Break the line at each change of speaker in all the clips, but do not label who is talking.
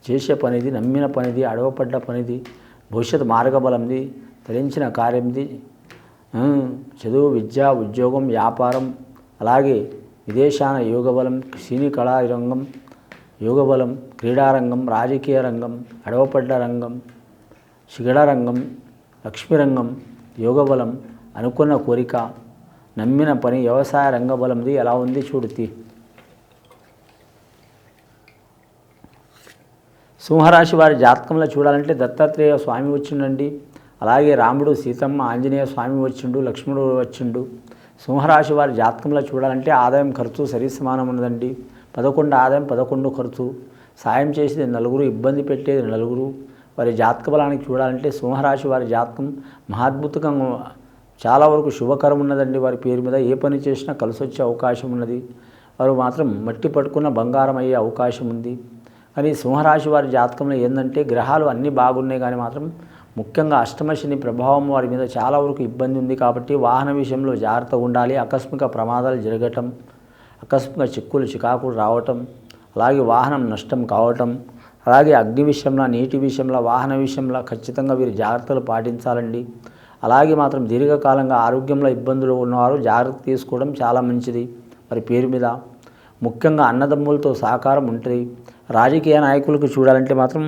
చేసే పనిది, నమ్మిన పనిది, అడవపడ్డ పనిది, భవిష్యత్తు మార్గబలంది, తరించిన కార్యంది, చదువు, విద్య, ఉద్యోగం, వ్యాపారం, అలాగే విదేశాన యోగబలం, సినీ కళారంగం యోగబలం, క్రీడారంగం, రాజకీయ రంగం, అడవపడ్డ రంగం, శిగడ రంగం, లక్ష్మీ రంగం, యోగబలం, అనుకున్న కోరిక, నమ్మిన పని, వ్యవసాయ రంగబలంది ఎలా ఉంది చూడుతి. సింహరాశి వారి జాతకంలో చూడాలంటే దత్తాత్రేయ స్వామి వచ్చిండండి, అలాగే రాముడు, సీతమ్మ, ఆంజనేయ స్వామి వచ్చిండు, లక్ష్మణుడు వచ్చిండు. సింహరాశి వారి జాతకంలో చూడాలంటే ఆదాయం ఖర్చు సరి సమానం ఉన్నదండి. 11 ఆదాయం 11 ఖర్చు, సాయం చేసేది నలుగురు, ఇబ్బంది పెట్టేది నలుగురు. వారి జాతక బలానికి చూడాలంటే సింహరాశి వారి జాతకం మహాద్భుతంగా చాలా వరకు శుభకరం ఉన్నదండి. వారి పేరు మీద ఏ పని చేసినా కలిసి వచ్చే అవకాశం ఉన్నది. వారు మాత్రం మట్టి పట్టుకున్న బంగారం అయ్యే అవకాశం ఉంది. కానీ సింహరాశి వారి జాతకంలో ఏంటంటే గ్రహాలు అన్నీ బాగున్నాయి, కానీ మాత్రం ముఖ్యంగా అష్టమ శని ప్రభావం వారి మీద చాలా వరకు ఇబ్బంది ఉంది. కాబట్టి వాహన విషయంలో జాగ్రత్తగా ఉండాలి. ఆకస్మిక ప్రమాదాలు జరగటం, ఆకస్మిక చిక్కులు చికాకులు రావటం, అలాగే వాహనం నష్టం కావటం, అలాగే అగ్ని విషయంలో, నీటి విషయంలో, వాహన విషయంలో ఖచ్చితంగా వీరు జాగ్రత్తలు పాటించాలండి. అలాగే మాత్రం దీర్ఘకాలంగా ఆరోగ్యంలో ఇబ్బందులు ఉన్నవారు జాగ్రత్త తీసుకోవడం చాలా మంచిది. వారి పేరు మీద ముఖ్యంగా అన్నదమ్ములతో సహకారం ఉంటుంది. రాజకీయ నాయకులకు చూడాలంటే మాత్రం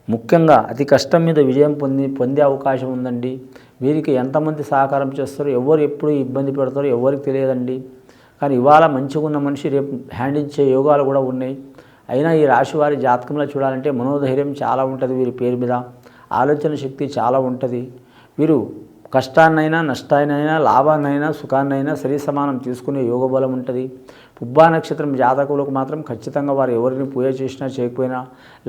ముఖ్యంగా అతి కష్టం మీద విజయం పొందే అవకాశం ఉందండి. వీరికి ఎంతమంది సహకారం చేస్తారో, ఎవరు ఎప్పుడు ఇబ్బంది పెడతారో ఎవరికి తెలియదండి. కానీ ఇవాళ మంచిగా ఉన్న మనిషి రేపు హ్యాండ్ ఇచ్చే యోగాలు కూడా ఉన్నాయి. అయినా ఈ రాశి వారి జాతకంలో చూడాలంటే మనోధైర్యం చాలా ఉంటుంది. వీరి పేరు మీద ఆలోచన శక్తి చాలా ఉంటుంది. వీరు కష్టాన్నైనా, నష్టాన్నైనా, లాభాన్నైనా, సుఖాన్నైనా సరి సమానం తీసుకునే యోగ బలం ఉంటుంది. పుబ్బా నక్షత్రం జాతకులకు మాత్రం ఖచ్చితంగా వారు ఎవరిని పూజ చేసినా చేయకపోయినా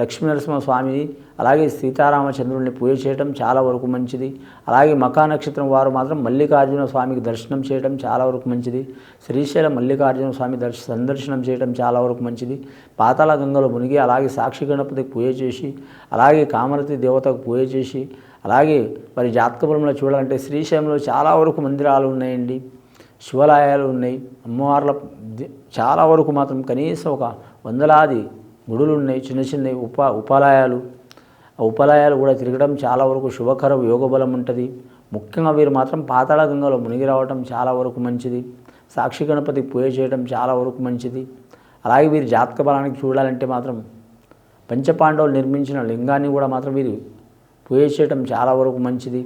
లక్ష్మీనరసింహస్వామి, అలాగే సీతారామచంద్రుల్ని పూజ చేయడం చాలా వరకు మంచిది. అలాగే మకా నక్షత్రం వారు మాత్రం మల్లికార్జున స్వామికి దర్శనం చేయడం చాలా వరకు మంచిది. శ్రీశైలం మల్లికార్జున స్వామి సందర్శనం చేయడం చాలా వరకు మంచిది. పాతాళ గంగలో మునిగి, అలాగే సాక్షి గణపతికి పూజ చేసి, అలాగే కామరతి దేవతకు పూజ చేసి, అలాగే మరి జాతక బలంలో చూడాలంటే శ్రీశైలంలో చాలా వరకు మందిరాలు ఉన్నాయండి, శివాలయాలు ఉన్నాయి, అమ్మవార్ల చాలా వరకు మాత్రం కనీసం ఒక 100లాది గుడులు ఉన్నాయి, చిన్న చిన్న ఉపాలయాలు. ఆ ఉపాలయాలు కూడా తిరగడం చాలా వరకు శుభకరం, యోగబలం ఉంటుంది. ముఖ్యంగా వీరు మాత్రం పాతాళ గంగలో మునిగి రావడం చాలా వరకు మంచిది. సాక్షి గణపతి పూజ చేయడం చాలా వరకు మంచిది. అలాగే వీరి జాతక బలానికి చూడాలంటే మాత్రం పంచపాండవులు నిర్మించిన లింగాన్ని కూడా మాత్రం వీరు పూజ చేయడం చాలా వరకు మంచిది.